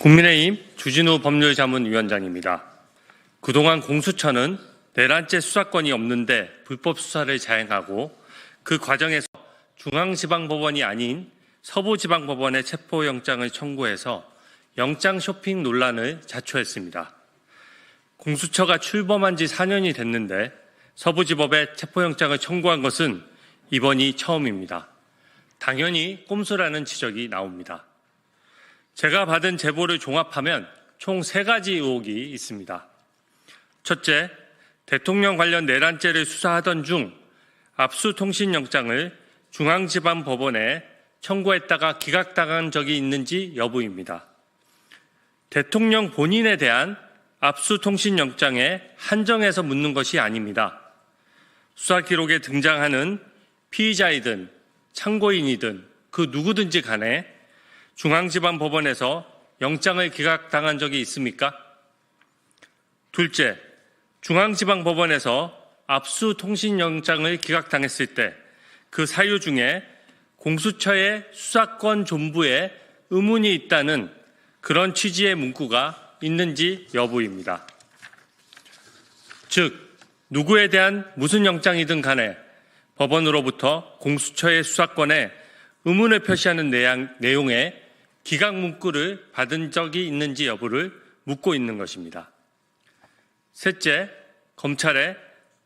국민의힘 주진우 법률자문위원장입니다. 그동안 공수처는 내란죄 수사권이 없는데 불법 수사를 자행하고 그 과정에서 중앙지방법원이 아닌 서부지방법원에 체포영장을 청구해서 영장 쇼핑 논란을 자초했습니다. 공수처가 출범한 지 4년이 됐는데 서부지법에 체포영장을 청구한 것은 이번이 처음입니다. 당연히 꼼수라는 지적이 나옵니다. 제가 받은 제보를 종합하면 총 3가지 의혹이 있습니다. 첫째, 대통령 관련 내란죄를 수사하던 중 압수통신영장을 중앙지방법원에 청구했다가 기각당한 적이 있는지 여부입니다. 대통령 본인에 대한 압수통신영장에 한정해서 묻는 것이 아닙니다. 수사 기록에 등장하는 피의자이든 참고인이든 그 누구든지 간에 중앙지방법원에서 영장을 기각당한 적이 있습니까? 둘째, 중앙지방법원에서 압수통신영장을 기각당했을 때 그 사유 중에 공수처의 수사권 존부에 의문이 있다는 그런 취지의 문구가 있는지 여부입니다. 즉, 누구에 대한 무슨 영장이든 간에 법원으로부터 공수처의 수사권에 의문을 표시하는 내용의 기각 문구를 받은 적이 있는지 여부를 묻고 있는 것입니다. 셋째, 검찰에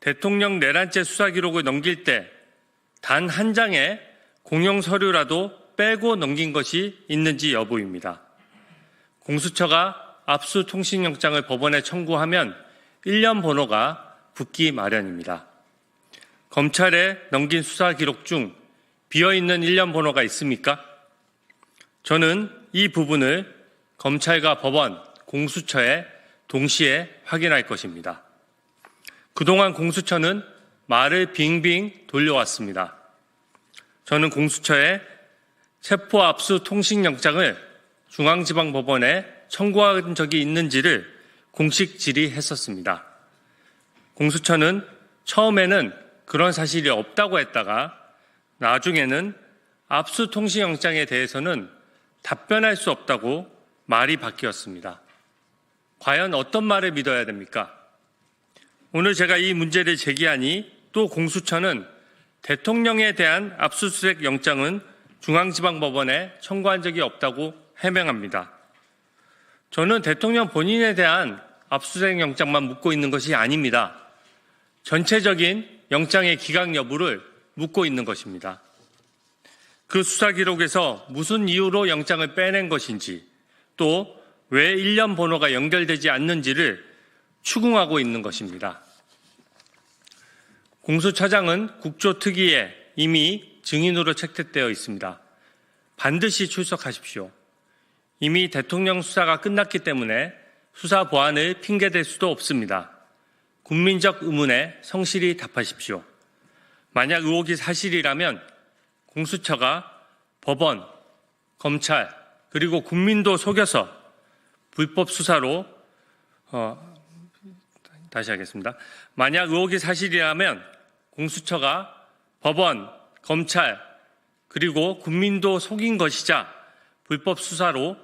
대통령 내란죄 수사 기록을 넘길 때 단 한 장의 공용 서류라도 빼고 넘긴 것이 있는지 여부입니다. 공수처가 압수통신영장을 법원에 청구하면 1년 번호가 붙기 마련입니다. 검찰에 넘긴 수사 기록 중 비어있는 1년 번호가 있습니까? 저는 이 부분을 검찰과 법원, 공수처에 동시에 확인할 것입니다. 그동안 공수처는 말을 빙빙 돌려왔습니다. 저는 공수처에 체포 압수 통신영장을 중앙지방법원에 청구한 적이 있는지를 공식 질의했었습니다. 공수처는 처음에는 그런 사실이 없다고 했다가 나중에는 압수 통신영장에 대해서는 답변할 수 없다고 말이 바뀌었습니다. 과연 어떤 말을 믿어야 됩니까? 오늘 제가 이 문제를 제기하니 또 공수처는 대통령에 대한 압수수색 영장은 중앙지방법원에 청구한 적이 없다고 해명합니다. 저는 대통령 본인에 대한 압수수색 영장만 묻고 있는 것이 아닙니다. 전체적인 영장의 기각 여부를 묻고 있는 것입니다. 그 수사 기록에서 무슨 이유로 영장을 빼낸 것인지 또 왜 1년 번호가 연결되지 않는지를 추궁하고 있는 것입니다. 공수처장은 국조특위에 이미 증인으로 채택되어 있습니다. 반드시 출석하십시오. 이미 대통령 수사가 끝났기 때문에 수사 보완을 핑계댈 수도 없습니다. 국민적 의문에 성실히 답하십시오. 만약 의혹이 사실이라면 공수처가 법원, 검찰, 그리고 국민도 속여서 불법 수사로 다시 하겠습니다. 만약 의혹이 사실이라면 공수처가 법원, 검찰, 그리고 국민도 속인 것이자 불법 수사로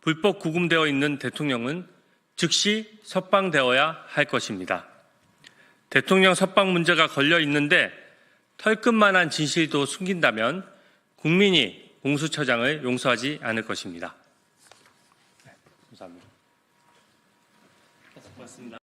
불법 구금되어 있는 대통령은 즉시 석방되어야 할 것입니다. 대통령 석방 문제가 걸려 있는데 털끝만한 진실도 숨긴다면 국민이 공수처장을 용서하지 않을 것입니다. 네, 감사합니다. 고맙습니다.